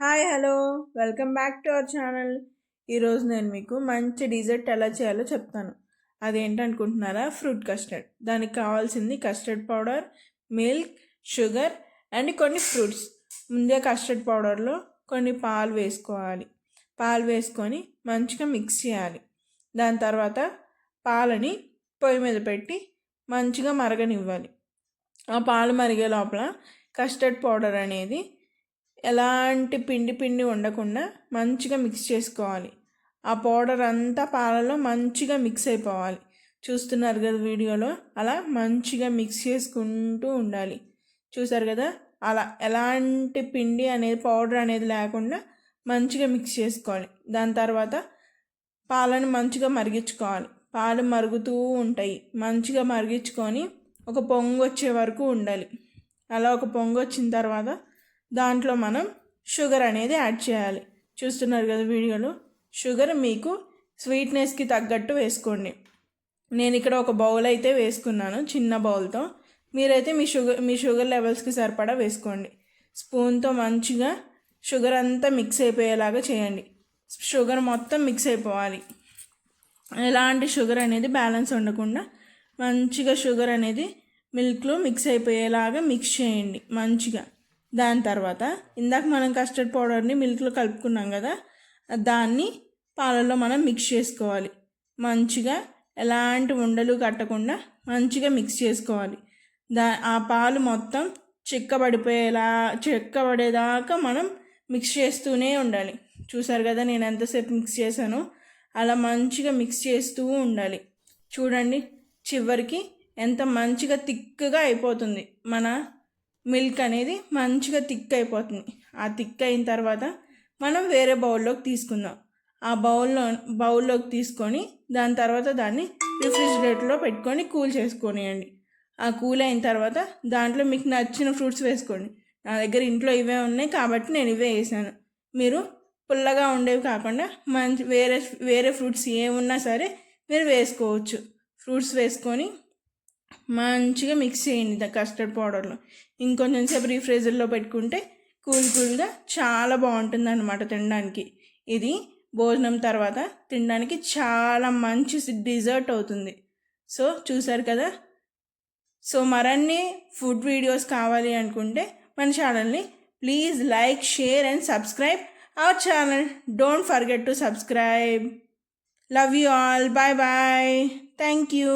Hi hello welcome back to our channel. ఈరోజు నేను మీకు మంచి డిజర్ట్ ఎలా చేయాలో చెప్తాను. అదేంటనుకుంటున్నారా? Fruit custard. దానికి కావాల్సింది custard powder, milk, sugar and కొన్ని ఫ్రూట్స్. ముందే కస్టర్డ్ పౌడర్లో కొన్ని పాలు వేసుకోవాలి. పాలు వేసుకొని మంచిగా మిక్స్ చేయాలి. దాని తర్వాత పాలని పొయ్యి మీద పెట్టి మంచిగా మరగనివ్వాలి. ఆ పాలు మరిగే లోపల కస్టర్డ్ పౌడర్ అనేది ఎలాంటి పిండి పిండి ఉండకుండా మంచిగా మిక్స్ చేసుకోవాలి. ఆ పౌడర్ అంతా పాలలో మంచిగా మిక్స్ అయిపోవాలి. చూస్తున్నారు కదా వీడియోలో, అలా మంచిగా మిక్స్ చేసుకుంటూ ఉండాలి. చూసారు కదా, అలా ఎలాంటి పిండి అనేది పౌడర్ అనేది లేకుండా మంచిగా మిక్స్ చేసుకోవాలి. దాని తర్వాత పాలను మంచిగా మరిగించుకోవాలి. పాలు మరుగుతూ ఉంటాయి. మంచిగా మరిగించుకొని ఒక పొంగు వచ్చే వరకు ఉండాలి. అలా ఒక పొంగు వచ్చిన తర్వాత దాంట్లో మనం షుగర్ అనేది యాడ్ చేయాలి. చూస్తున్నారు కదా వీడియోలో, షుగర్ మీకు స్వీట్నెస్కి తగ్గట్టు వేసుకోండి. నేను ఇక్కడ ఒక బౌల్ అయితే వేసుకున్నాను, చిన్న బౌల్తో. మీరైతే మీ షుగర్ లెవెల్స్కి సరిపడా వేసుకోండి. స్పూన్తో మంచిగా షుగర్ అంతా మిక్స్ అయిపోయేలాగా చేయండి. షుగర్ మొత్తం మిక్స్ అయిపోవాలి. ఎలాంటి షుగర్ అనేది బ్యాలెన్స్ ఉండకుండా మంచిగా షుగర్ అనేది మిల్క్లో మిక్స్ అయిపోయేలాగా మిక్స్ చేయండి మంచిగా. దాని తర్వాత ఇందాక మనం కస్టర్డ్ పౌడర్ని మిల్క్లో కలుపుకున్నాం కదా, దాన్ని పాలల్లో మనం మిక్స్ చేసుకోవాలి. మంచిగా ఎలాంటి ఉండలు కట్టకుండా మంచిగా మిక్స్ చేసుకోవాలి. ఆ పాలు మొత్తం చిక్కబడేదాకా మనం మిక్స్ చేస్తూనే ఉండాలి. చూసారు కదా నేను ఎంతసేపు మిక్స్ చేశానో, అలా మంచిగా మిక్స్ చేస్తూ ఉండాలి. చూడండి, చివరికి ఎంత మంచిగా థిక్గా అయిపోతుంది. మన మిల్క్ అనేది మంచిగా థిక్ అయిపోతుంది. ఆ థిక్ అయిన తర్వాత మనం వేరే బౌల్లోకి తీసుకుందాం. ఆ బౌల్లోకి తీసుకొని దాని తర్వాత దాన్ని రిఫ్రిజిరేటర్లో పెట్టుకొని కూల్ చేసుకొనియండి. ఆ కూల్ అయిన తర్వాత దాంట్లో మీకు నచ్చిన ఫ్రూట్స్ వేసుకోండి. నా దగ్గర ఇంట్లో ఇవే ఉన్నాయి కాబట్టి నేను ఇవే వేసాను. మీరు పుల్లగా ఉండేవి కాకుండా మంచి వేరే ఫ్రూట్స్ ఏమున్నా సరే మీరు వేసుకోవచ్చు. ఫ్రూట్స్ వేసుకొని మంచిగా మిక్స్ చేయండి కస్టర్డ్ పౌడర్లో. ఇంకొంచెం సేపు రీఫ్రిజర్లో పెట్టుకుంటే కూల్గా చాలా బాగుంటుంది అన్నమాట తినడానికి. ఇది భోజనం తర్వాత తినడానికి చాలా మంచి డిజర్ట్ అవుతుంది. సో చూసారు కదా. సో మరిన్ని ఫుడ్ వీడియోస్ కావాలి అనుకుంటే మన ఛానల్ని please like, share and subscribe our channel. Don't forget to subscribe. Love you all. Bye bye. Thank you.